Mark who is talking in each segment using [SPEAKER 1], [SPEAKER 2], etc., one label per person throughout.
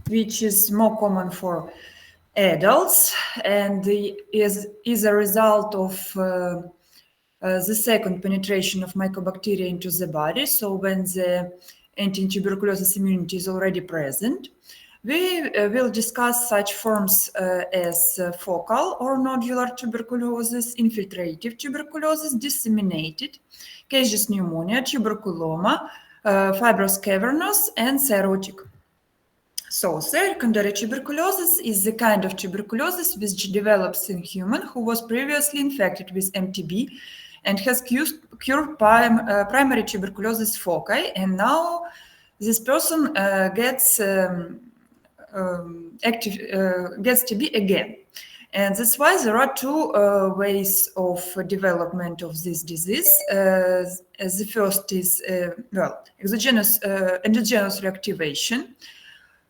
[SPEAKER 1] which is more common for adults and is a result of the second penetration of mycobacteria into the body. So when the anti-tuberculosis immunity is already present, we will discuss such forms as focal or nodular tuberculosis, infiltrative tuberculosis, disseminated, caseous pneumonia, tuberculoma, fibrous cavernous, and cirrhotic. So secondary tuberculosis is the kind of tuberculosis which develops in human who was previously infected with MTB and has cured primary tuberculosis foci, and now this person gets TB again. And that's why there are two ways of development of this disease. The first is endogenous reactivation.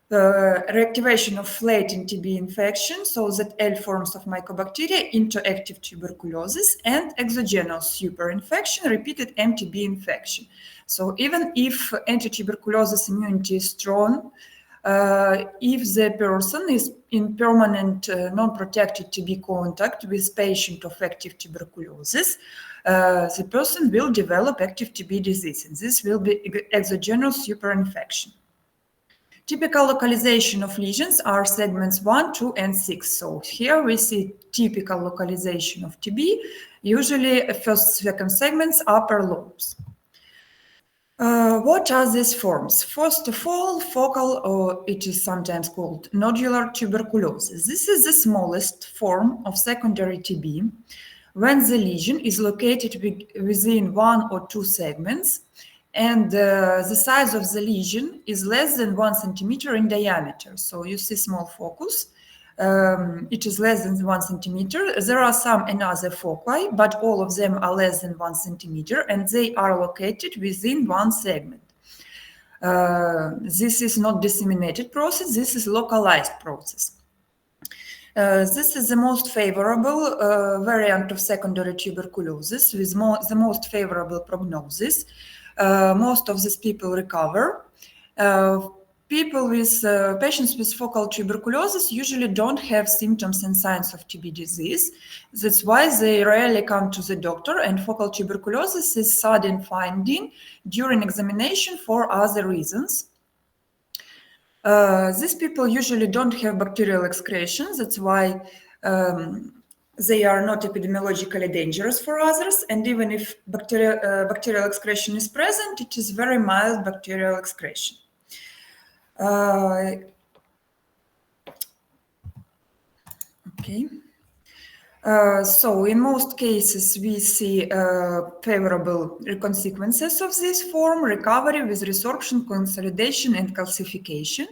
[SPEAKER 1] Reactivation of latent TB infection, so that L forms of mycobacteria into active tuberculosis, and exogenous superinfection, repeated MTB infection. So even if anti-tuberculosis immunity is strong, if the person is in permanent non-protected TB contact with patient of active tuberculosis, the person will develop active TB disease, and this will be exogenous superinfection. Typical localization of lesions are segments 1, 2, and 6. So here we see typical localization of TB, usually first, second segments, upper lobes. What are these forms? First of all, focal, or it is sometimes called nodular tuberculosis. This is the smallest form of secondary TB when the lesion is located within 1 or 2 segments, and the size of the lesion is less than 1 centimeter in diameter. So you see small focus. It is less than 1 centimeter. There are some another foci, but all of them are less than 1 centimeter, and they are located within 1 segment. This is not disseminated process. This is localized process. This is the most favorable variant of secondary tuberculosis with the most favorable prognosis. Most of these people recover. Patients with focal tuberculosis usually don't have symptoms and signs of TB disease. That's why they rarely come to the doctor, and focal tuberculosis is sudden finding during examination for other reasons. These people usually don't have bacterial excretions. That's why they are not epidemiologically dangerous for others. And even if bacterial excretion is present, it is very mild bacterial excretion. So in most cases, we see favorable consequences of this form, recovery with resorption, consolidation, and calcification.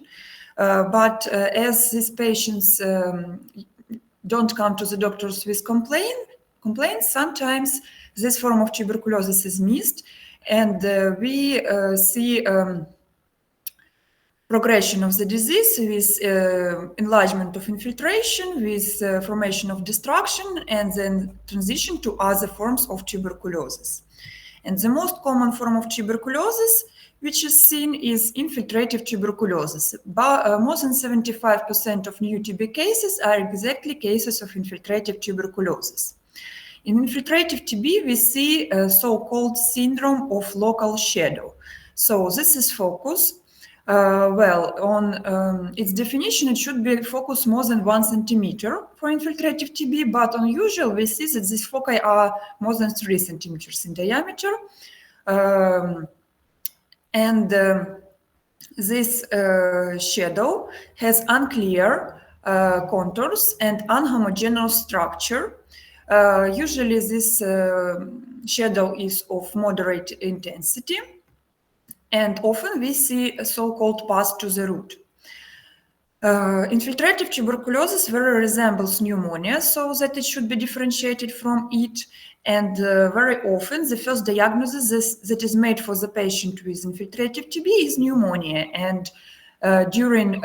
[SPEAKER 1] But as these patients don't come to the doctors with complaints, sometimes this form of tuberculosis is missed, and we see progression of the disease with enlargement of infiltration, with formation of destruction, and then transition to other forms of tuberculosis. And the most common form of tuberculosis which is seen is infiltrative tuberculosis. More than 75% of new TB cases are exactly cases of infiltrative tuberculosis. In infiltrative TB, we see a so-called syndrome of local shadow. So this is focus. On its definition, it should be focus more than 1 centimeter for infiltrative TB, but unusual, we see that these foci are more than 3 centimeters in diameter. This shadow has unclear contours and unhomogeneous structure. Usually this shadow is of moderate intensity, and often we see a so-called path to the root. Infiltrative tuberculosis very resembles pneumonia, so that it should be differentiated from it. And very often the first diagnosis that is made for the patient with infiltrative TB is pneumonia. And during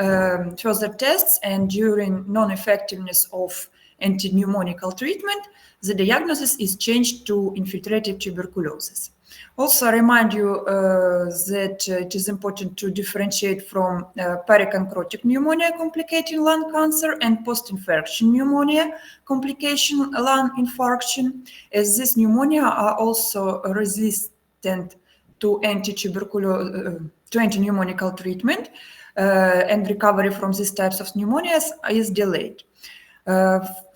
[SPEAKER 1] further tests and during non-effectiveness of anti-pneumonical treatment, the diagnosis is changed to infiltrative tuberculosis. Also, I remind you that it is important to differentiate from pericancrotic pneumonia complicating lung cancer and post-infarction pneumonia complication lung infarction, as these pneumonia are also resistant to anti-pneumonical treatment, and recovery from these types of pneumonias is delayed.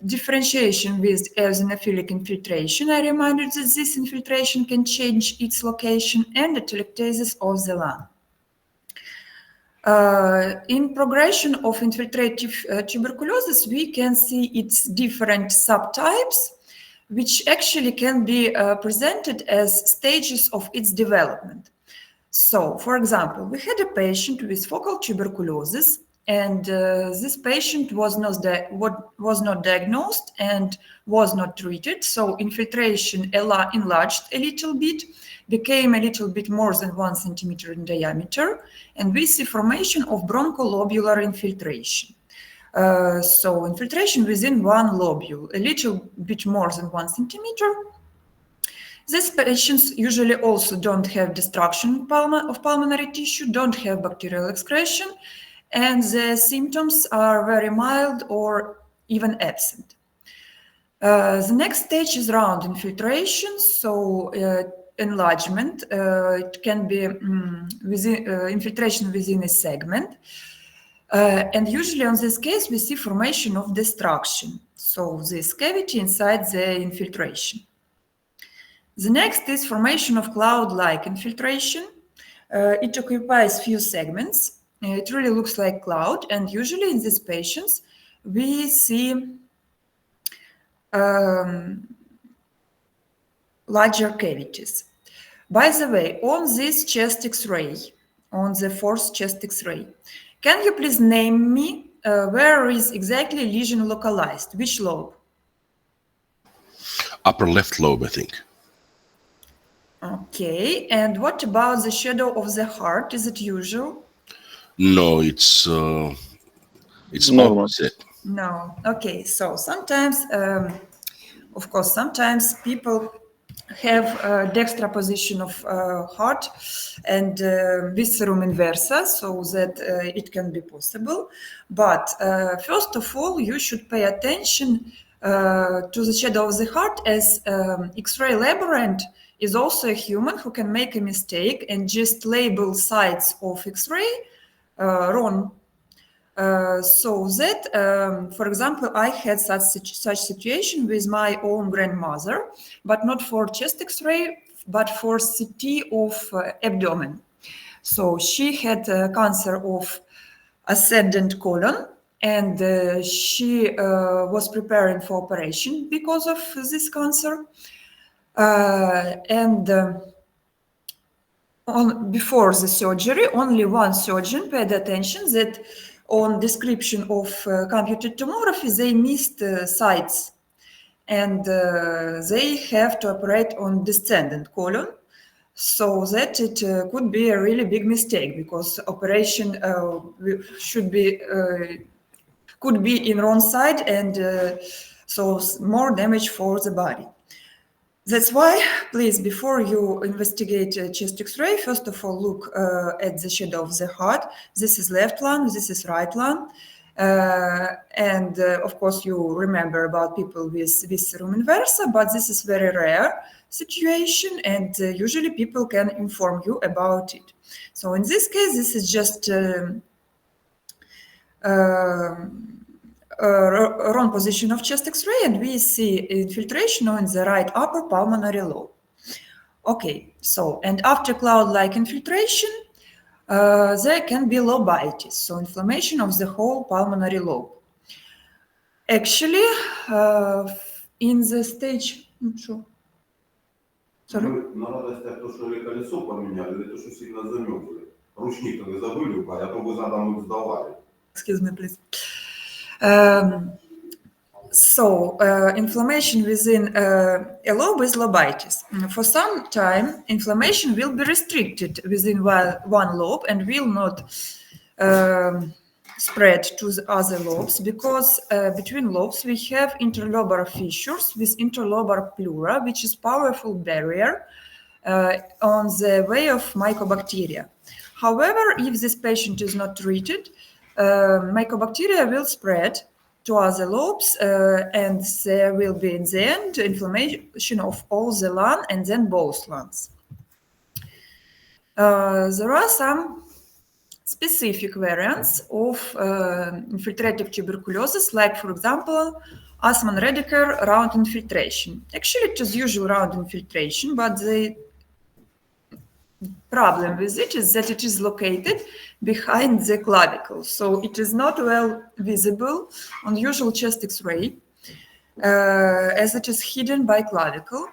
[SPEAKER 1] Differentiation with eosinophilic infiltration. I reminded that this infiltration can change its location and the atelectasis of the lung. In progression of infiltrative tuberculosis, we can see its different subtypes, which actually can be presented as stages of its development. So, for example, we had a patient with focal tuberculosis, and this patient was not diagnosed and was not treated. So infiltration enlarged a little bit, became a little bit more than 1 centimeter in diameter, and we see formation of broncholobular infiltration. So infiltration within one lobule, a little bit more than 1 centimeter. These patients usually also don't have destruction of pulmonary tissue, don't have bacterial excretion, and the symptoms are very mild or even absent. The next stage is round infiltration, so enlargement. It can be infiltration within a segment. And usually in this case, we see formation of destruction, so this cavity inside the infiltration. The next is formation of cloud-like infiltration. It occupies few segments. It really looks like cloud, and usually in these patients, we see larger cavities. By the way, on this chest X-ray, on the 4th chest X-ray, can you please name me where is exactly lesion localized? Which lobe?
[SPEAKER 2] Upper left lobe, I think.
[SPEAKER 1] Okay, and what about the shadow of the heart? Is it usual?
[SPEAKER 2] No, it's
[SPEAKER 3] Normal.
[SPEAKER 2] opposite.
[SPEAKER 1] No. Okay, so sometimes, of course, sometimes people have dextraposition of heart and viscerum inversa, so that it can be possible. But first of all, you should pay attention to the shadow of the heart, as X-ray laborant is also a human who can make a mistake and just label sites of X-ray wrong. So that, for example, I had such situation with my own grandmother, but not for chest X-ray, but for CT of abdomen. So she had cancer of ascendant colon, and she was preparing for operation because of this cancer. Before the surgery, only one surgeon paid attention that on description of computed tomography, they missed sites, and they have to operate on descendant colon, so that it could be a really big mistake, because operation could be in wrong side, and so more damage for the body. That's why, please, before you investigate chest X-ray, first of all, look at the shadow of the heart. This is left lung, this is right lung. And of course, you remember about people with viscerum inversa, but this is very rare situation, and usually people can inform you about it. So in this case, this is just wrong position of chest X-ray, and we see infiltration on the right upper pulmonary lobe. Okay, so, and after cloud-like infiltration, there can be lobitis, so inflammation of the whole pulmonary lobe. Actually, in the stage... Sorry?
[SPEAKER 4] На радостях то, что колесо поменяли, или то, что сильно замерзли. Ручник-то вы забыли упали, а то вы задом их сдавали.
[SPEAKER 1] Excuse me, please. So, inflammation within a lobe is lobitis. For some time, inflammation will be restricted within one lobe and will not spread to the other lobes because between lobes we have interlobar fissures with interlobar pleura, which is powerful barrier on the way of mycobacteria. However, if this patient is not treated, mycobacteria will spread to other lobes, and there will be in the end inflammation of all the lung and then both lungs. There are some specific variants of infiltrative tuberculosis, like, for example, Assmann-Redeker round infiltration. Actually, it is usual round infiltration, but the problem with it is that it is located behind the clavicle, so it is not well visible on usual chest X-ray, as it is hidden by clavicle.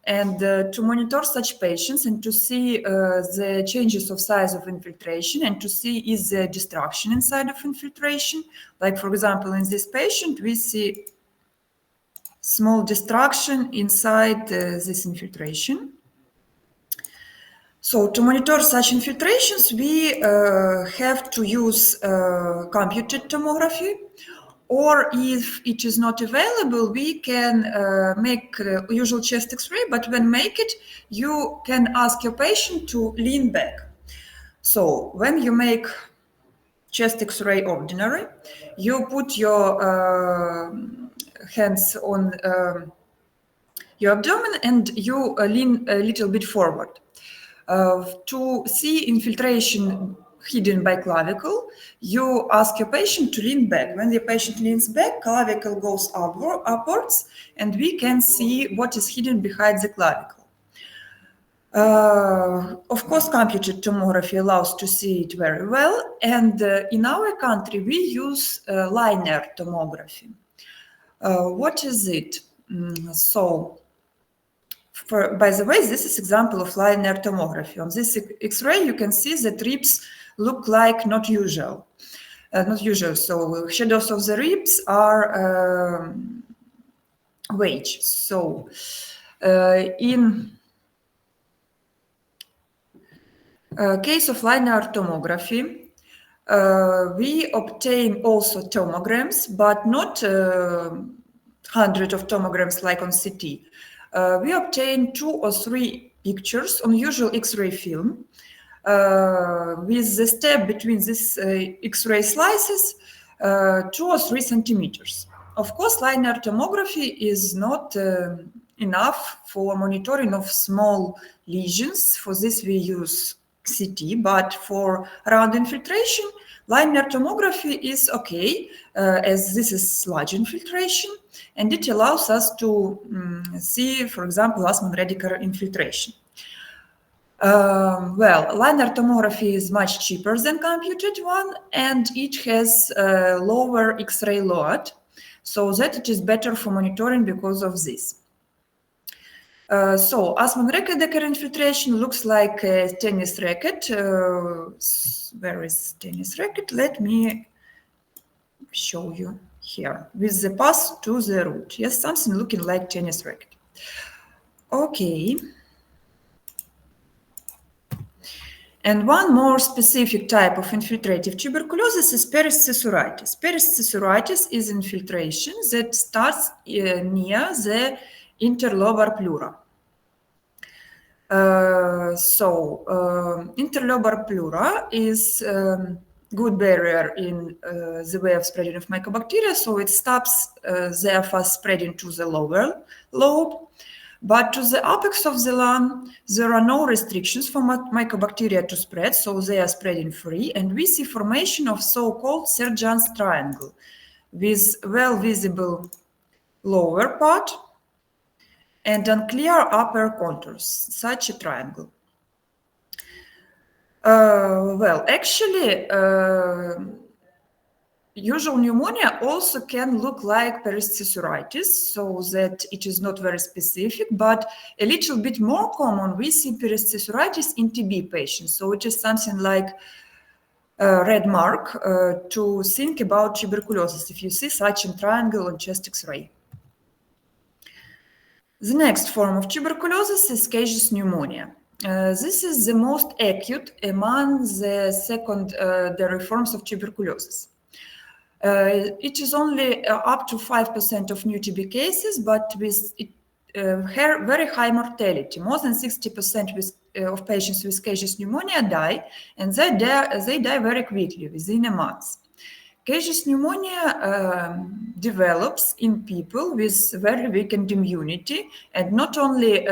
[SPEAKER 1] And to monitor such patients and to see the changes of size of infiltration and to see is there destruction inside of infiltration. Like, for example, in this patient, we see small destruction inside this infiltration. So to monitor such infiltrations, we have to use computed tomography, or if it is not available, we can make usual chest X-ray, but when make it, you can ask your patient to lean back. So when you make chest X-ray ordinary, you put your hands on your abdomen and you lean a little bit forward. To see infiltration hidden by clavicle, you ask your patient to lean back. When the patient leans back, clavicle goes upwards, and we can see what is hidden behind the clavicle. Of course, computed tomography allows to see it very well, and in our country, we use linear tomography. What is it? By the way, this is example of linear tomography. On this X-ray, you can see that ribs look like not usual. So shadows of the ribs are wedge. So in case of linear tomography, we obtain also tomograms, but not hundreds of tomograms like on CT. We obtain 2 or 3 pictures on usual X-ray film with the step between these X-ray slices 2 or 3 centimeters. Of course, linear tomography is not enough for monitoring of small lesions. For this, we use CT, but for round infiltration, linear tomography is okay, as this is large infiltration, and it allows us to see, for example, Assmann-Redeker infiltration. Well, linear tomography is much cheaper than computed one, and it has lower X-ray load, so that it is better for monitoring because of this. So Assmann-Redeker infiltration looks like a tennis racket. Where is tennis racket? Let me show you here with the path to the root. Yes, something looking like tennis racket. Okay. And one more specific type of infiltrative tuberculosis is periscissuritis. Periscissuritis is infiltration that starts near the interlobar pleura. Interlobar pleura is good barrier in the way of spreading of mycobacteria, so it stops their fast spreading to the lower lobe. But to the apex of the lung, there are no restrictions for mycobacteria to spread, so they are spreading free, and we see formation of so-called Sergeant's triangle with well-visible lower part and unclear upper contours, such a triangle. Well, actually, usual pneumonia also can look like periscissuritis, so that it is not very specific, but a little bit more common, we see periscissuritis in TB patients. So it is something like a red mark to think about tuberculosis if you see such a triangle on chest X-ray. The next form of tuberculosis is caseous pneumonia. This is the most acute among the secondary forms of tuberculosis. It is only up to 5% of new TB cases, but with very high mortality. More than 60% of patients with caseous pneumonia die, and they die very quickly, within a month. Caseous pneumonia develops in people with very weakened immunity, and not only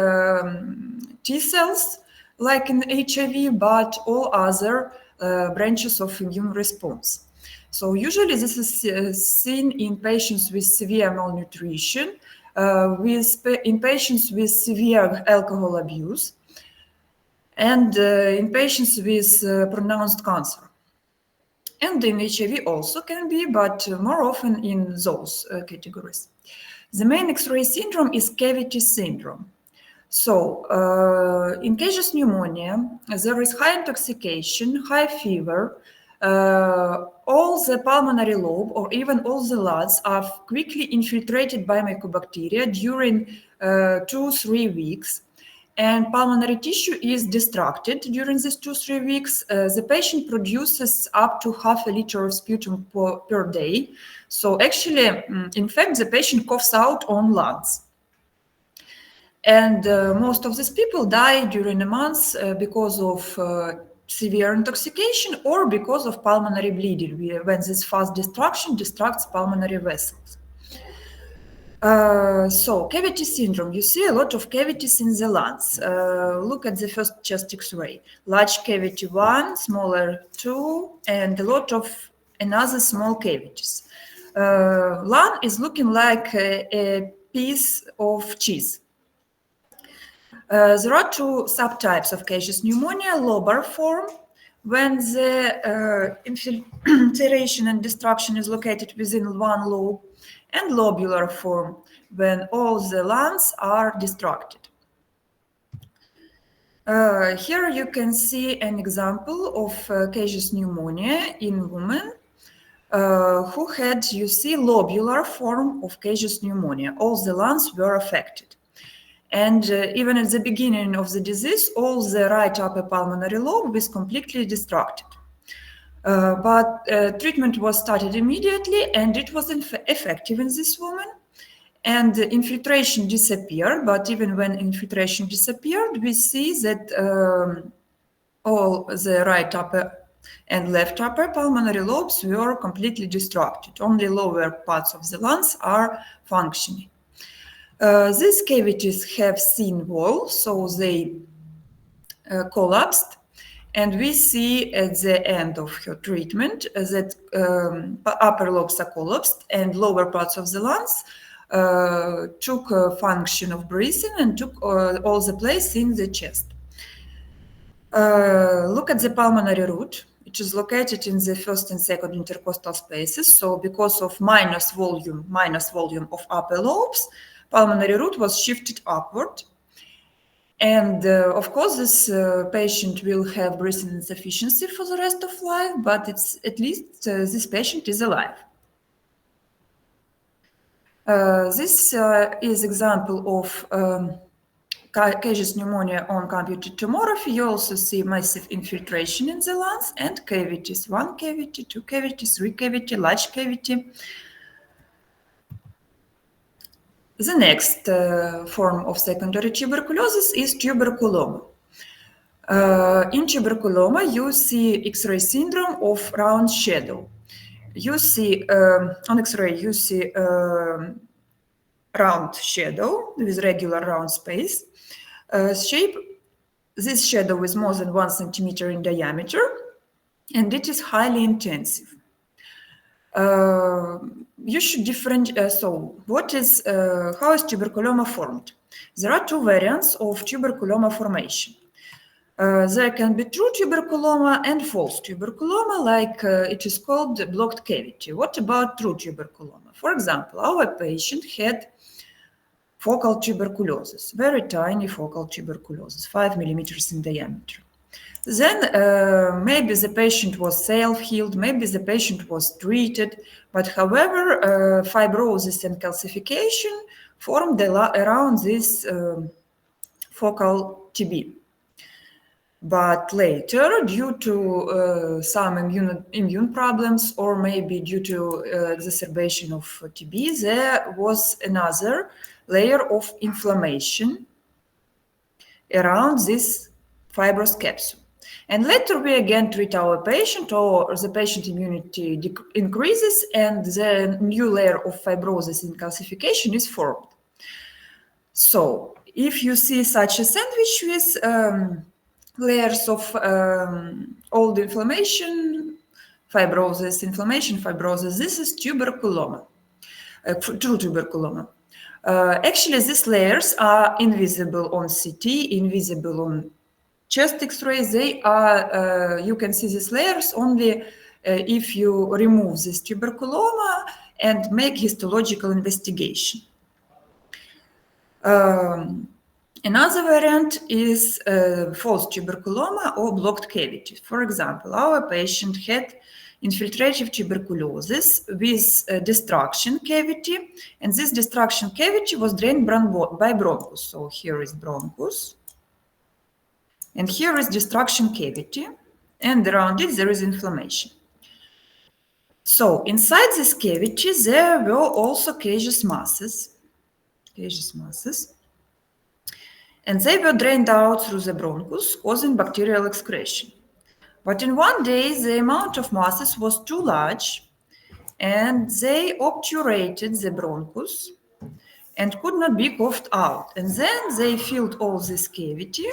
[SPEAKER 1] T cells like in HIV, but all other branches of immune response. So usually this is seen in patients with severe malnutrition, in patients with severe alcohol abuse, and in patients with pronounced cancer. And in HIV also can be, but more often in those categories. The main X-ray syndrome is cavity syndrome. So in caseous pneumonia, there is high intoxication, high fever, all the pulmonary lobe or even all the lungs are quickly infiltrated by mycobacteria during 2-3 weeks. And pulmonary tissue is destructed during these 2-3 weeks. The patient produces up to half a liter of sputum per day. So actually, in fact, the patient coughs out on lungs. And most of these people die during a month because of severe intoxication or because of pulmonary bleeding, when this fast destruction destructs pulmonary vessels. So cavity syndrome, you see a lot of cavities in the lungs. Look at the first chest X-ray. Large cavity 1, smaller 2, and a lot of another small cavities. Lung is looking like a piece of cheese. There are two subtypes of caseous pneumonia: lobar form, when the infiltration and destruction is located within one lobe, and lobular form, when all the lungs are destructed. Here you can see an example of caseous pneumonia in women who had, you see, lobular form of caseous pneumonia. All the lungs were affected. And even at the beginning of the disease, all the right upper pulmonary lobe was completely destructed. But treatment was started immediately, and it was effective in this woman. And the infiltration disappeared, but even when infiltration disappeared, we see that all the right upper and left upper pulmonary lobes were completely destructed. Only lower parts of the lungs are functioning. These cavities have thin walls, so they collapsed. And we see at the end of her treatment that upper lobes are collapsed and lower parts of the lungs took a function of breathing and took all the place in the chest. Look at the pulmonary root. It is located in the first and second intercostal spaces. So because of minus volume of upper lobes, pulmonary root was shifted upward. And of course, this patient will have breathing insufficiency for the rest of life, but it's at least this patient is alive. This is example of caseous pneumonia on computed tomography. You also see massive infiltration in the lungs and cavities: 1 cavity, 2 cavities, 3 cavity, large cavity. The next form of secondary tuberculosis is tuberculoma. In tuberculoma, you see X-ray syndrome of round shadow. You see on X-ray, you see round shadow with regular round space. Shape, this shadow is more than 1 centimeter in diameter, and it is highly intensive. You should differentiate. So, how is tuberculoma formed? There are 2 variants of tuberculoma formation. There can be true tuberculoma and false tuberculoma, like it is called blocked cavity. What about true tuberculoma? For example, our patient had focal tuberculosis, very tiny focal tuberculosis, 5 millimeters in diameter. Then maybe the patient was self-healed, maybe the patient was treated, but however, fibrosis and calcification formed around this focal TB. But later, due to some immune problems, or maybe due to exacerbation of TB, there was another layer of inflammation around this fibrous capsule. And later we again treat our patient, or the patient immunity increases, and the new layer of fibrosis and calcification is formed. So if you see such a sandwich with layers of old inflammation, fibrosis, inflammation, fibrosis, this is tuberculoma, true tuberculoma. Actually, these layers are invisible on CT, invisible on chest X-rays. They are, you can see these layers only if you remove this tuberculoma and make histological investigation. Another variant is false tuberculoma or blocked cavity. For example, our patient had infiltrative tuberculosis with a destruction cavity, and this destruction cavity was drained by bronchus. So here is bronchus, and here is destruction cavity, and around it there is inflammation. So inside this cavity there were also caseous masses, and they were drained out through the bronchus, causing bacterial excretion. But in one day, the amount of masses was too large, and they obturated the bronchus and could not be coughed out. And then they filled all this cavity.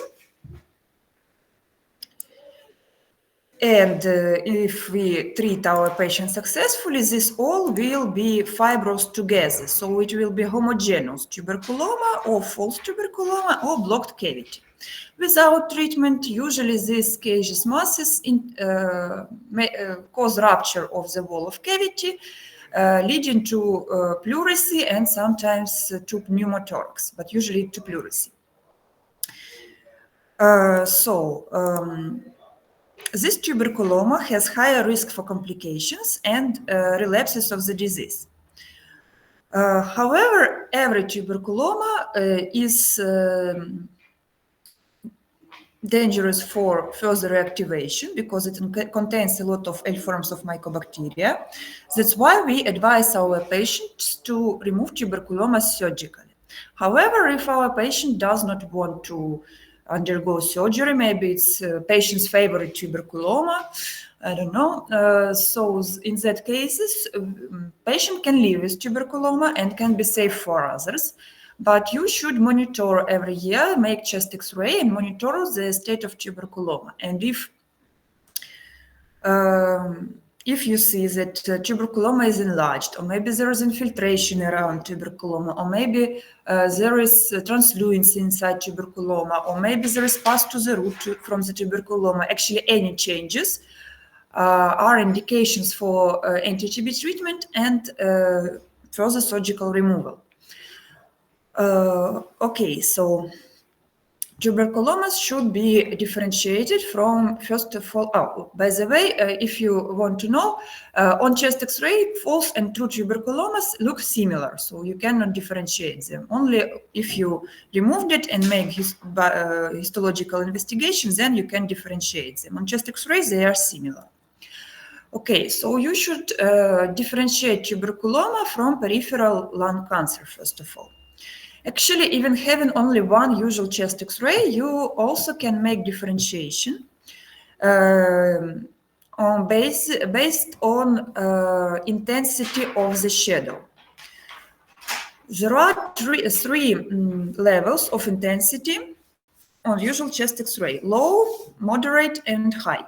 [SPEAKER 1] And if we treat our patient successfully, this all will be fibrous together. So it will be homogeneous tuberculoma or false tuberculoma or blocked cavity. Without treatment, usually these caseous masses cause rupture of the wall of cavity, leading to pleurisy and sometimes to pneumothorax, but usually to pleurisy. This tuberculoma has higher risk for complications and relapses of the disease. However, every tuberculoma is dangerous for further reactivation because it contains a lot of L forms of mycobacteria. That's why we advise our patients to remove tuberculoma surgically. However, if our patient does not want to undergo surgery, maybe it's patient's favorite tuberculoma, I don't know. So in that cases, patient can live with tuberculoma and can be safe for others. But you should monitor every year, make chest X-ray and monitor the state of tuberculoma. And if you see that tuberculoma is enlarged, or maybe there is infiltration around tuberculoma, or maybe there is translucency inside tuberculoma, or maybe there is path to the root from the tuberculoma, actually any changes are indications for anti-TB treatment and further surgical removal. Okay, so tuberculomas should be differentiated from, first of all, by the way, if you want to know, on chest X-ray, false and true tuberculomas look similar, so you cannot differentiate them. Only if you removed it and make histological investigations, then you can differentiate them. On chest X-ray, they are similar. Okay, so you should differentiate tuberculoma from peripheral lung cancer, first of all. Actually, even having only one usual chest X-ray, you also can make differentiation based on intensity of the shadow. There are three levels of intensity on usual chest X-ray: low, moderate, and high.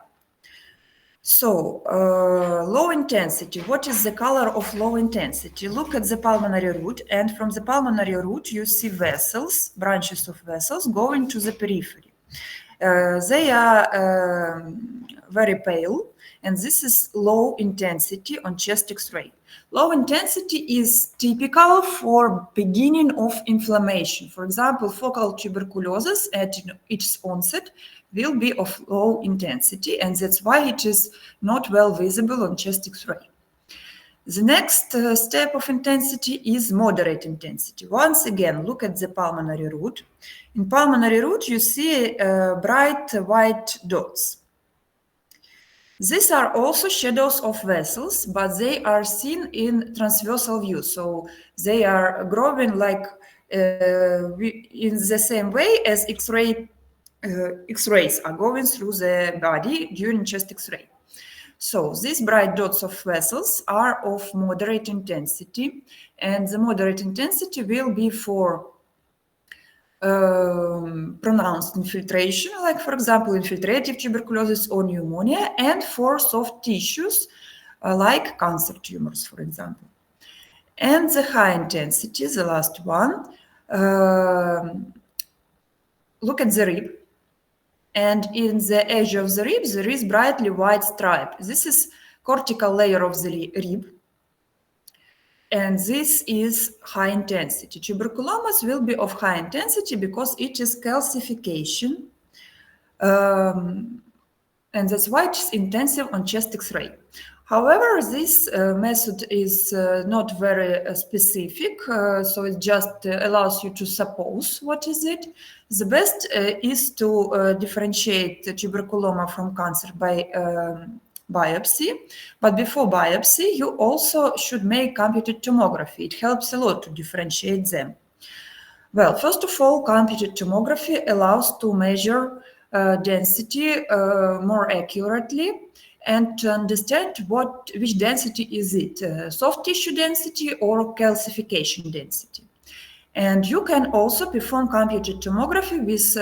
[SPEAKER 1] So, low intensity, what is the color of low intensity? Look at the pulmonary root, and from the pulmonary root you see vessels, branches of vessels going to the periphery. They are very pale, and this is low intensity on chest X-ray. Low intensity is typical for beginning of inflammation. For example, focal tuberculosis at its onset will be of low intensity, and that's why it is not well visible on chest X-ray. The next step of intensity is moderate intensity. Once again, look at the pulmonary route. In pulmonary route, you see bright white dots. These are also shadows of vessels, but they are seen in transversal view. So they are growing like in the same way as X-rays are going through the body during chest X-ray. So these bright dots of vessels are of moderate intensity, and the moderate intensity will be for pronounced infiltration, like for example, infiltrative tuberculosis or pneumonia, and for soft tissues, like cancer tumors, for example. And the high intensity, the last one, look at the rib. And in the edge of the rib, there is brightly white stripe. This is cortical layer of the rib. And this is high intensity. Tuberculomas will be of high intensity because it is calcification. And that's why it's intensive on chest X-ray. However, this method is not very specific, so it just allows you to suppose what is it. The best is to differentiate the tuberculoma from cancer by biopsy, but before biopsy, you also should make computed tomography. It helps a lot to differentiate them. Well, first of all, computed tomography allows to measure density more accurately and to understand which density is it, soft tissue density or calcification density. And you can also perform computed tomography with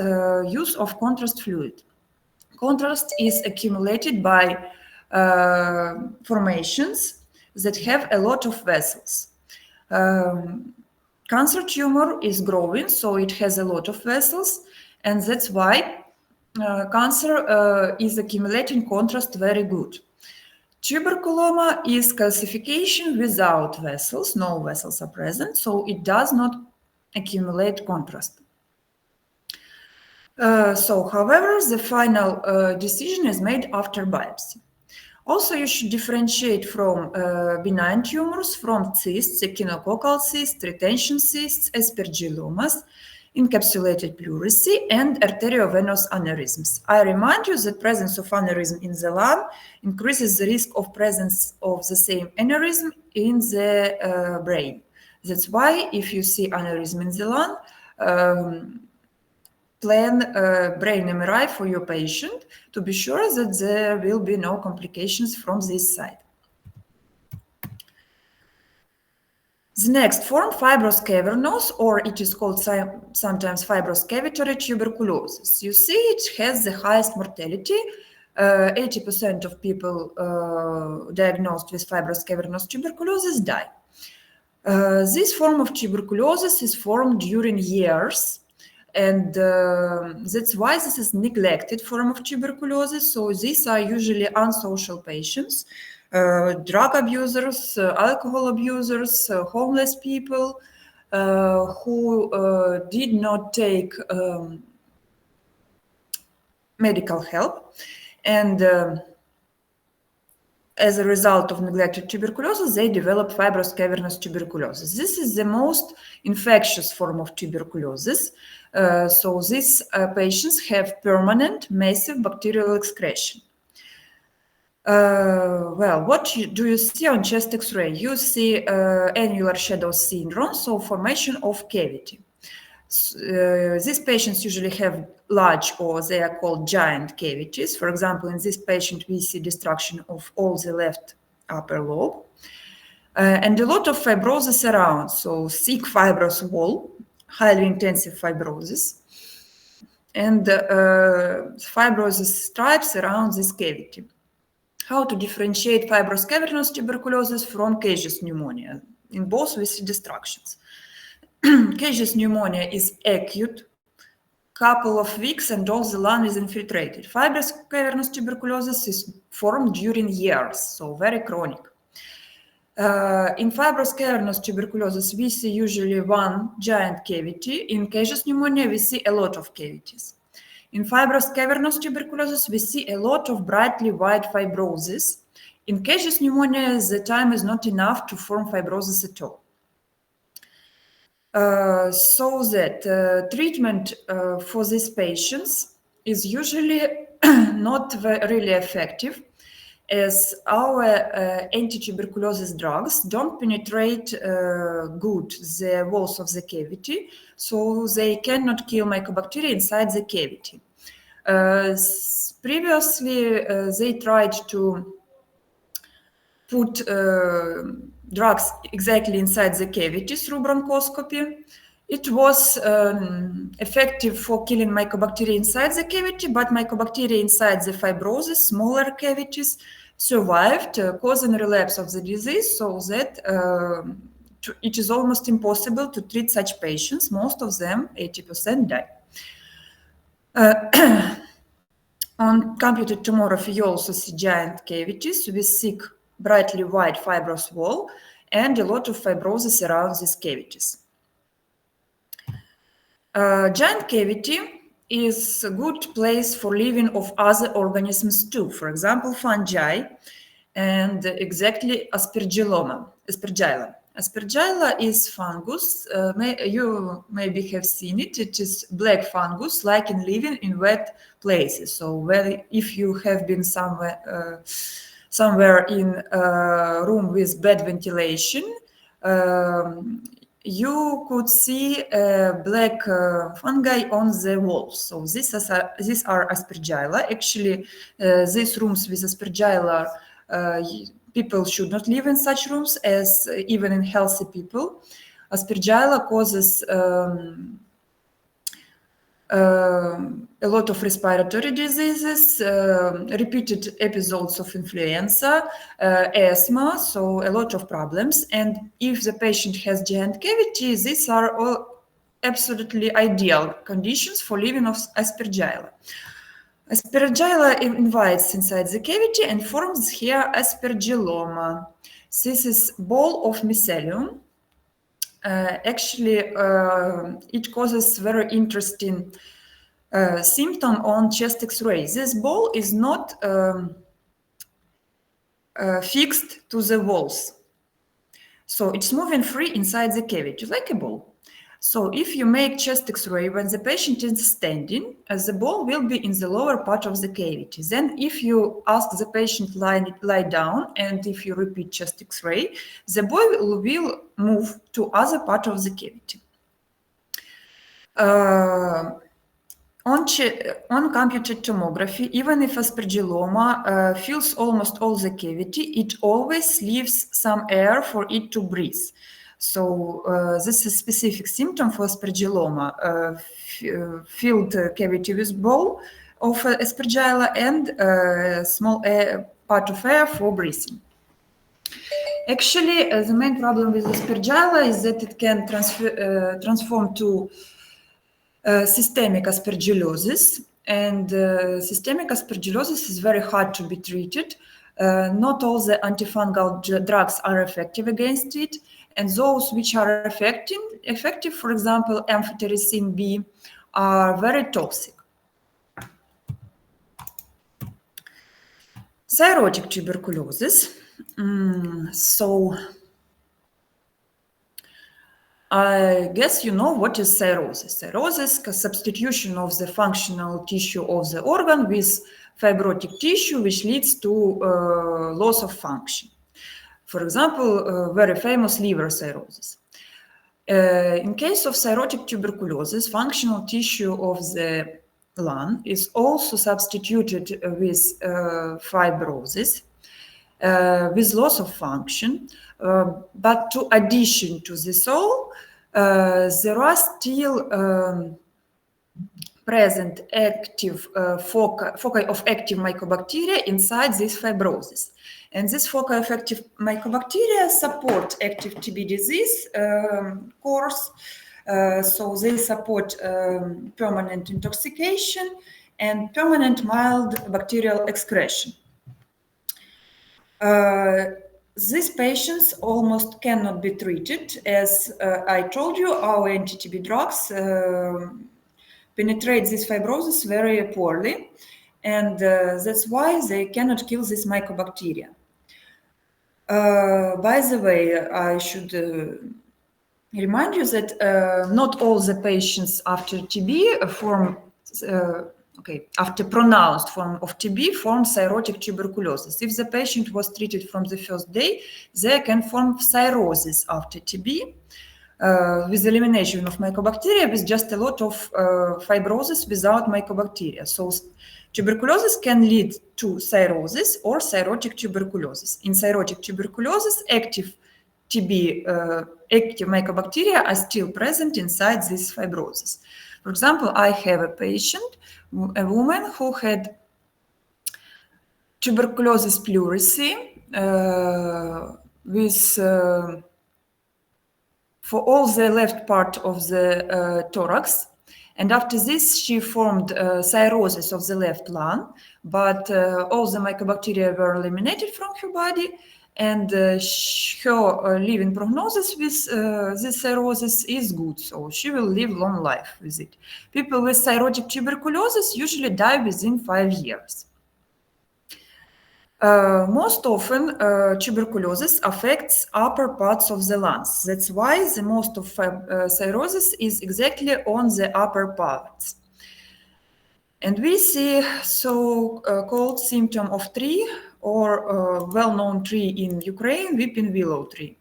[SPEAKER 1] use of contrast fluid. Contrast is accumulated by formations that have a lot of vessels. Cancer tumor is growing, so it has a lot of vessels, and that's why cancer is accumulating contrast very good. Tuberculoma is calcification without vessels, no vessels are present, so it does not accumulate contrast. However, the final decision is made after biopsy. Also, you should differentiate from benign tumors from cysts, echinococcal cysts, retention cysts, aspergillomas, encapsulated pleurisy, and arteriovenous aneurysms. I remind you that presence of aneurysm in the lung increases the risk of presence of the same aneurysm in the brain. That's why if you see aneurysm in the lung, plan brain MRI for your patient to be sure that there will be no complications from this side. The next form, fibrous cavernous, or it is called sometimes fibrous cavitary tuberculosis. You see, it has the highest mortality. 80% of people diagnosed with fibrous cavernous tuberculosis die. This form of tuberculosis is formed during years, and that's why this is neglected form of tuberculosis. So these are usually unsocial patients, drug abusers, alcohol abusers, homeless people who did not take medical help. And as a result of neglected tuberculosis, they develop fibrous cavernous tuberculosis. This is the most infectious form of tuberculosis. So these patients have permanent, massive bacterial excretion. Well, what do you see on chest X-ray? You see annular shadow syndrome, so formation of cavity. These patients usually have large, or they are called giant cavities. For example, in this patient, we see destruction of all the left upper lobe. And a lot of fibrosis around, so thick fibrous wall, highly intensive fibrosis, and fibrosis stripes around this cavity. How to differentiate fibrous cavernous tuberculosis from caseous pneumonia? In both we see destructions. Caseous pneumonia is acute, couple of weeks, and all the lung is infiltrated. Fibrous cavernous tuberculosis is formed during years, so very chronic. In fibrous cavernous tuberculosis, we see usually one giant cavity. In caseous pneumonia, we see a lot of cavities. In fibrous cavernous tuberculosis, we see a lot of brightly white fibrosis in caseous pneumonia, the time is not enough to form fibrosis at all. So that treatment for these patients is usually not really effective, as our anti-tuberculosis drugs don't penetrate good the walls of the cavity, so they cannot kill mycobacteria inside the cavity. Previously, they tried to put drugs exactly inside the cavity through bronchoscopy. It was effective for killing mycobacteria inside the cavity, but mycobacteria inside the fibrosis, smaller cavities, survived, causing relapse of the disease, so that it is almost impossible to treat such patients. Most of them, 80%, die. On computed tomography, you also see giant cavities with thick, brightly white fibrous wall and a lot of fibrosis around these cavities. Giant cavity is a good place for living of other organisms too, for example, fungi and exactly Aspergilloma. Aspergilla is fungus. You maybe have seen it. It is black fungus, like in living in wet places. So if you have been somewhere in a room with bad ventilation, you could see black fungi on the walls. So these are Aspergilla. Actually, these rooms with Aspergilla, people should not live in such rooms, as even in healthy people. Aspergilla causes a lot of respiratory diseases, repeated episodes of influenza, asthma, so a lot of problems. And if the patient has giant cavity, these are all absolutely ideal conditions for living of Aspergilla. Aspergilla invites inside the cavity and forms here Aspergilloma. This is ball of mycelium. Actually, it causes very interesting symptom on chest X-ray. This ball is not fixed to the walls. So it's moving free inside the cavity, like a ball. So if you make chest X-ray when the patient is standing, the ball will be in the lower part of the cavity. Then if you ask the patient lie down, and if you repeat chest X-ray, the ball will move to other part of the cavity. On computed tomography, even if Aspergilloma fills almost all the cavity, it always leaves some air for it to breathe. So this is a specific symptom for Aspergilloma, filled cavity with ball of Aspergilla and a small part of air for breathing. Actually, the main problem with Aspergilla is that it can transform to systemic aspergillosis, and systemic aspergillosis is very hard to be treated. Not all the antifungal drugs are effective against it, and those which are effective, for example, amphotericin B, are very toxic. Cirrhotic tuberculosis. So I guess you know what is cirrhosis. Cirrhosis is substitution of the functional tissue of the organ with fibrotic tissue, which leads to loss of function. For example, very famous liver cirrhosis. In case of cirrhotic tuberculosis, functional tissue of the lung is also substituted with fibrosis, with loss of function. But to addition to this all, there are still present active foci of active mycobacteria inside this fibrosis. And this foci of active mycobacteria support active TB disease course. So they support permanent intoxication and permanent mild bacterial excretion. These patients almost cannot be treated. As I told you, our anti-TB drugs penetrate this fibrosis very poorly, and that's why they cannot kill this mycobacteria. By the way, I should remind you that not all the patients after TB after pronounced form of TB form cirrhotic tuberculosis. If the patient was treated from the first day, they can form cirrhosis after TB with elimination of mycobacteria, with just a lot of fibrosis without mycobacteria. So tuberculosis can lead to cirrhosis or cirrhotic tuberculosis. In cirrhotic tuberculosis, active TB, active mycobacteria are still present inside this fibrosis. For example, I have a patient, a woman who had tuberculosis pleurisy with for all the left part of the thorax. And after this, she formed cirrhosis of the left lung, but all the mycobacteria were eliminated from her body, and her living prognosis with this cirrhosis is good, so she will live long life with it. People with cirrhotic tuberculosis usually die within 5 years. Most often, tuberculosis affects upper parts of the lungs. That's why the most of cirrhosis is exactly on the upper parts. And we see so-called symptom of tree, or well-known tree in Ukraine, weeping willow tree.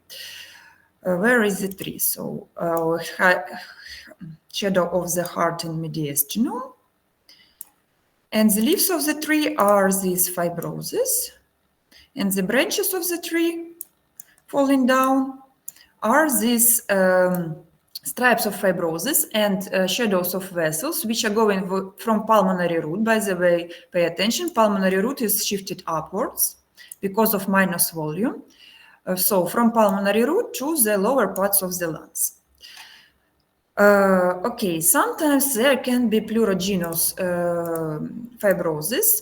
[SPEAKER 1] Where is the tree? So shadow of the heart and mediastinum. And the leaves of the tree are these fibroses, and the branches of the tree falling down are these stripes of fibrosis and shadows of vessels, which are going from pulmonary root. By the way, pay attention, pulmonary root is shifted upwards because of minus volume. So from pulmonary root to the lower parts of the lungs. Okay, sometimes there can be pleurogenous fibrosis.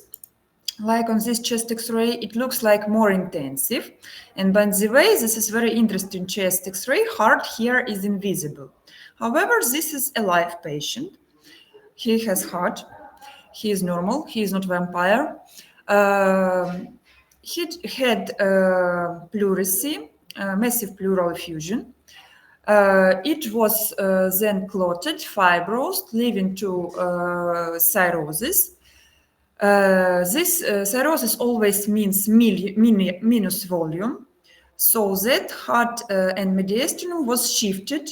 [SPEAKER 1] Like on this chest X-ray, it looks like more intensive. And by the way, this is very interesting chest X-ray. Heart here is invisible. However, this is a live patient. He has heart. He is normal. He is not vampire. He had pleurisy, massive pleural effusion. It was then clotted, fibrosed, leading to cirrhosis. This cirrhosis always means minus volume, so that heart and mediastinum was shifted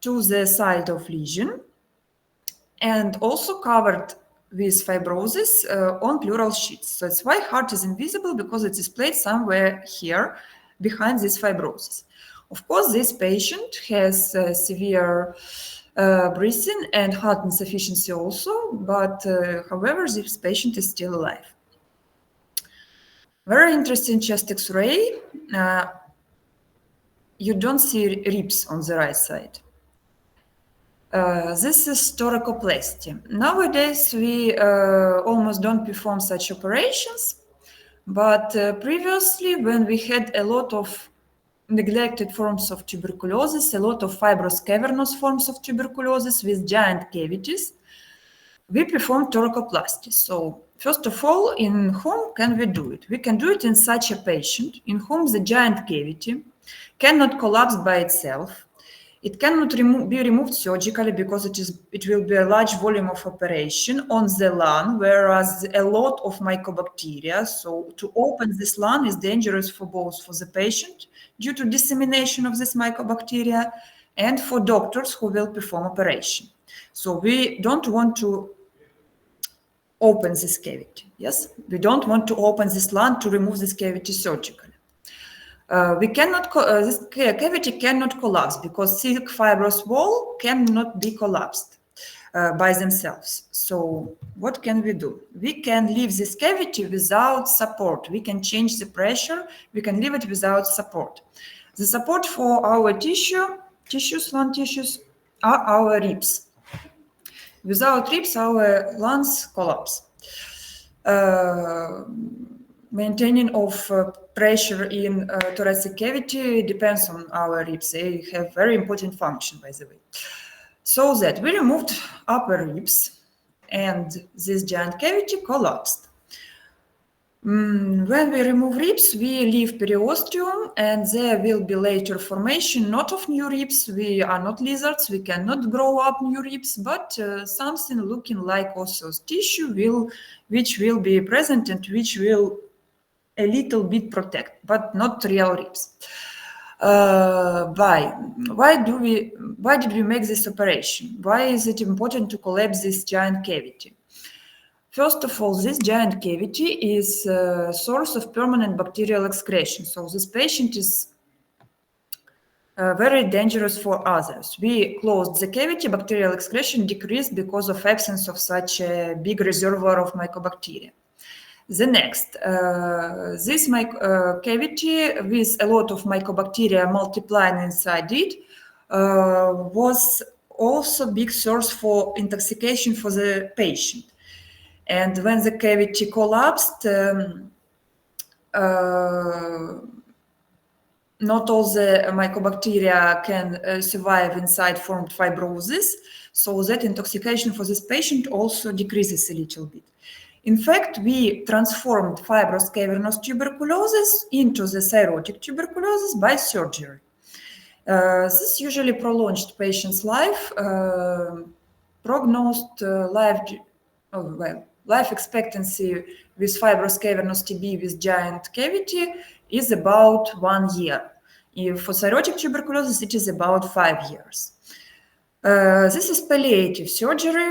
[SPEAKER 1] to the side of lesion and also covered with fibrosis on pleural sheets. So that's why heart is invisible, because it is placed somewhere here behind this fibrosis. Of course, this patient has severe breathing and heart insufficiency also, but however, this patient is still alive. Very interesting chest X-ray. You don't see ribs on the right side. This is thoracoplasty. Nowadays, we almost don't perform such operations, but previously, when we had a lot of neglected forms of tuberculosis, a lot of fibrous cavernous forms of tuberculosis with giant cavities, we perform thoracoplasty. So first of all, in whom can we do it? We can do it in such a patient in whom the giant cavity cannot collapse by itself. It cannot be removed surgically because it will be a large volume of operation on the lung, whereas a lot of mycobacteria. So to open this lung is dangerous for both for the patient due to dissemination of this mycobacteria and for doctors who will perform operation. So we don't want to open this cavity. Yes, we don't want to open this lung to remove this cavity surgically. This cavity cannot collapse because thick fibrous wall cannot be collapsed by themselves. So what can we do? We can leave this cavity without support. We can change the pressure. We can leave it without support. The support for our lung tissues, are our ribs. Without ribs, our lungs collapse. Maintaining of pressure in thoracic cavity depends on our ribs. They have very important function, by the way. So that we removed upper ribs and this giant cavity collapsed. When we remove ribs, we leave periosteum, and there will be later formation not of new ribs. We are not lizards, we cannot grow up new ribs, but something looking like osseous tissue which will be present and which will a little bit protect, but not real ribs. Why did we make this operation? Why is it important to collapse this giant cavity? First of all, this giant cavity is a source of permanent bacterial excretion. So this patient is very dangerous for others. We closed the cavity, bacterial excretion decreased because of absence of such a big reservoir of mycobacteria. The next, this cavity with a lot of mycobacteria multiplying inside it was also big source for intoxication for the patient. And when the cavity collapsed, not all the mycobacteria can survive inside formed fibrosis, so that intoxication for this patient also decreases a little bit. In fact, we transformed fibrous cavernous tuberculosis into the cirrhotic tuberculosis by surgery. This usually prolonged patient's life, prognosed life expectancy with fibrous cavernous TB with giant cavity is about 1 year. For cirrhotic tuberculosis, it is about 5 years. This is palliative surgery.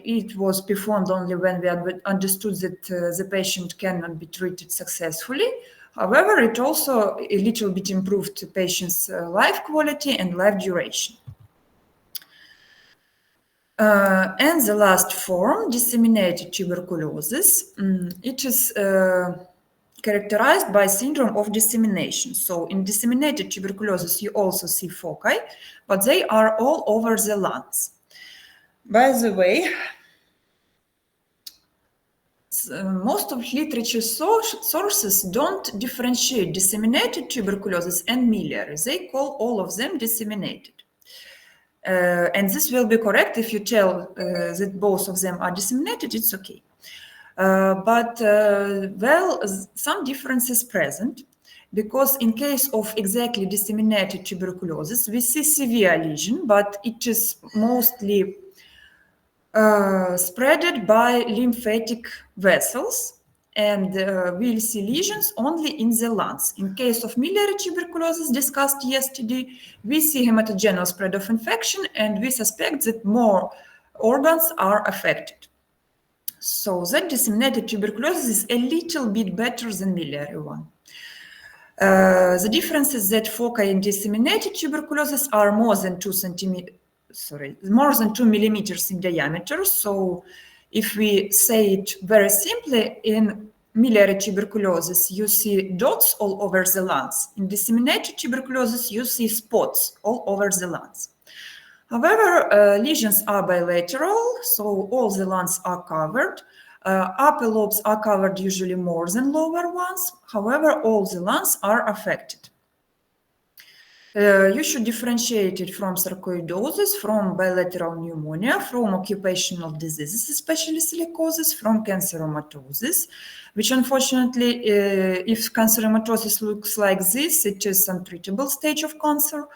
[SPEAKER 1] It was performed only when we understood that the patient cannot be treated successfully. However, it also a little bit improved the patient's life quality and life duration. And the last form, disseminated tuberculosis, it is characterized by syndrome of dissemination. So in disseminated tuberculosis, you also see foci, but they are all over the lungs. By the way, most of literature sources don't differentiate disseminated tuberculosis and miliary. They call all of them disseminated. And this will be correct if you tell that both of them are disseminated, it's okay. Well, some difference is present, because in case of exactly disseminated tuberculosis, we see severe lesion, but it is mostly spreaded by lymphatic vessels, and we'll see lesions only in the lungs. In case of miliary tuberculosis discussed yesterday, we see hematogenous spread of infection, and we suspect that more organs are affected. So that disseminated tuberculosis is a little bit better than miliary one. The difference is that foci in disseminated tuberculosis are more than 2 millimeters in diameter. So if we say it very simply, in miliary tuberculosis, you see dots all over the lungs. In disseminated tuberculosis, you see spots all over the lungs. However, lesions are bilateral, so all the lungs are covered. Upper lobes are covered usually more than lower ones. However, all the lungs are affected. You should differentiate it from sarcoidosis, from bilateral pneumonia, from occupational diseases, especially silicosis, from canceromatosis, which unfortunately, if canceromatosis looks like this, it is untreatable stage of cancer.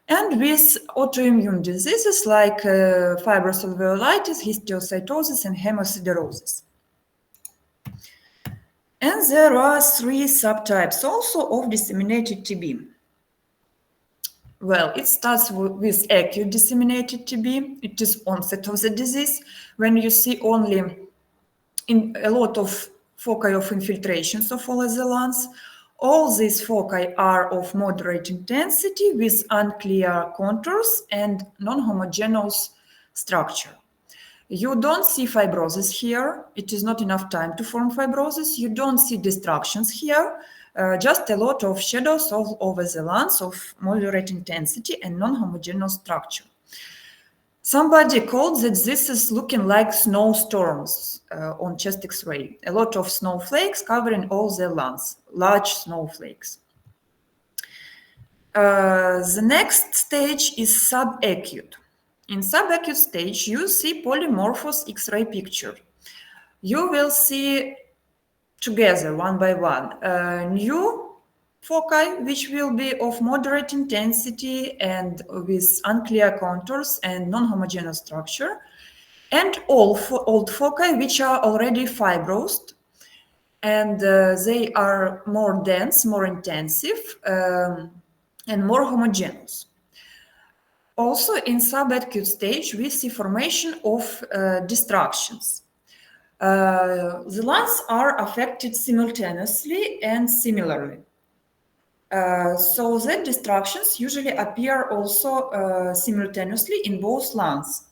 [SPEAKER 1] And with autoimmune diseases like fibrous alveolitis, histiocytosis, and hemosiderosis. And there are 3 subtypes also of disseminated TB. Well, it starts with acute disseminated TB. It is onset of the disease, when you see only a lot of foci of infiltrations of all the lungs. All these foci are of moderate intensity with unclear contours and non-homogeneous structure. You don't see fibrosis here. It is not enough time to form fibrosis. You don't see destructions here. Just a lot of shadows all over the lungs of moderate intensity and non-homogeneous structure. Somebody called that this is looking like snowstorms on chest X-ray. A lot of snowflakes covering all the lungs, large snowflakes. The next stage is subacute. In subacute stage, you see polymorphous X-ray picture. You will see together one by one. New foci, which will be of moderate intensity and with unclear contours and non-homogeneous structure, and old foci, which are already fibrosed, and they are more dense, more intensive, and more homogeneous. Also, in subacute stage, we see formation of distractions. The lungs are affected simultaneously and similarly. So the distractions usually appear also simultaneously in both lungs,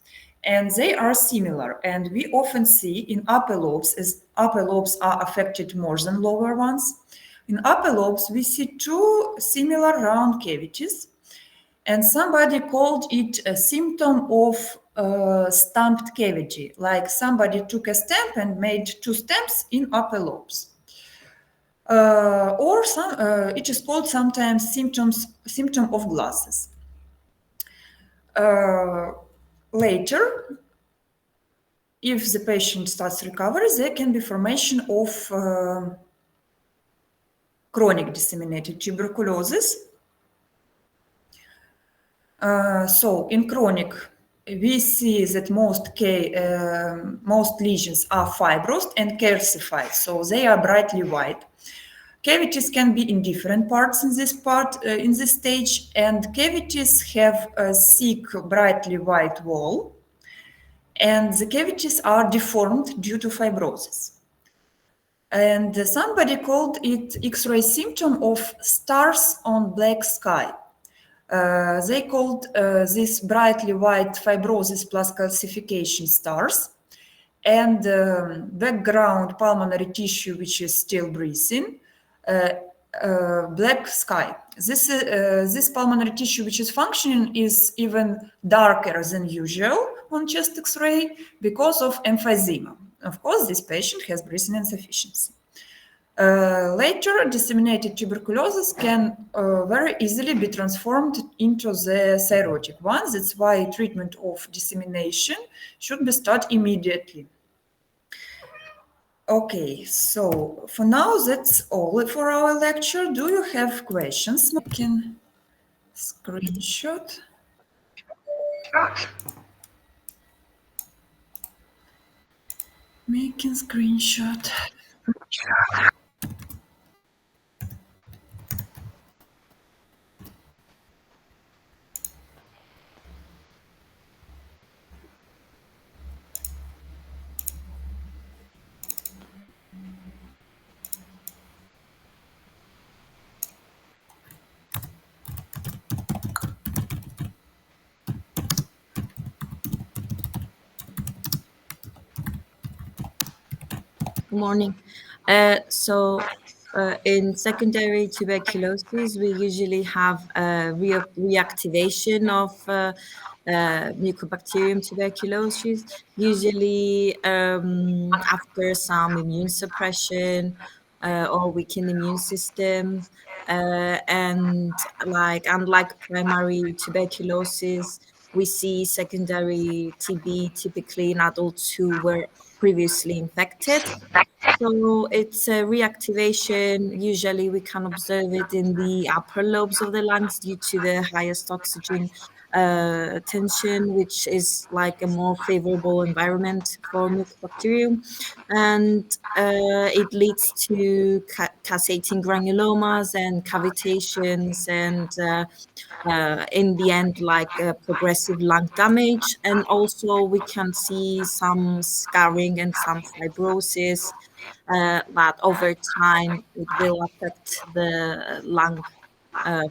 [SPEAKER 1] and they are similar. And we often see in upper lobes, as upper lobes are affected more than lower ones. In upper lobes, we see two similar round cavities, and somebody called it a symptom of stamped cavity, like somebody took a stamp and made two stamps in upper lobes. Or it is called sometimes symptom of glasses. Later, if the patient starts recovery, there can be formation of chronic disseminated tuberculosis. So in chronic, we see that most lesions are fibrosed and calcified, so they are brightly white. Cavities can be in different parts in this stage, and cavities have a thick, brightly white wall, and the cavities are deformed due to fibrosis. And somebody called it X-ray symptom of stars on black sky. They called this brightly white fibrosis plus calcification stars, and background pulmonary tissue which is still breathing, black sky. This pulmonary tissue which is functioning is even darker than usual on chest X-ray because of emphysema. Of course, this patient has breathing insufficiency. Later, disseminated tuberculosis can very easily be transformed into the cirrhotic one. That's why treatment of dissemination should be started immediately. Okay, so for now, that's all for our lecture. Do you have questions? I can screenshot. Making screenshot.
[SPEAKER 5] Good morning. In secondary tuberculosis, we usually have a reactivation of Mycobacterium tuberculosis, usually after some immune suppression or weakened immune system. And unlike primary tuberculosis, we see secondary TB typically in adults who were previously infected. So it's a reactivation. Usually we can observe it in the upper lobes of the lungs due to the highest oxygen tension, which is like a more favorable environment for Mycobacterium. And it leads to cassating granulomas and cavitations and in the end, progressive lung damage. And also we can see some scarring and some fibrosis that over time it will affect the lung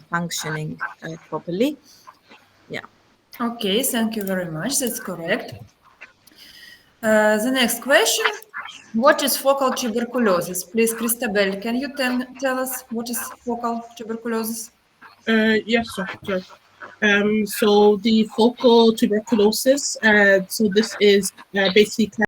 [SPEAKER 5] functioning properly. Yeah.
[SPEAKER 1] Okay, thank you very much. That's correct. The next question, what is focal tuberculosis? Please, Christabel, can you tell us what is focal tuberculosis?
[SPEAKER 6] Yes, sure. So the focal tuberculosis, so this is basically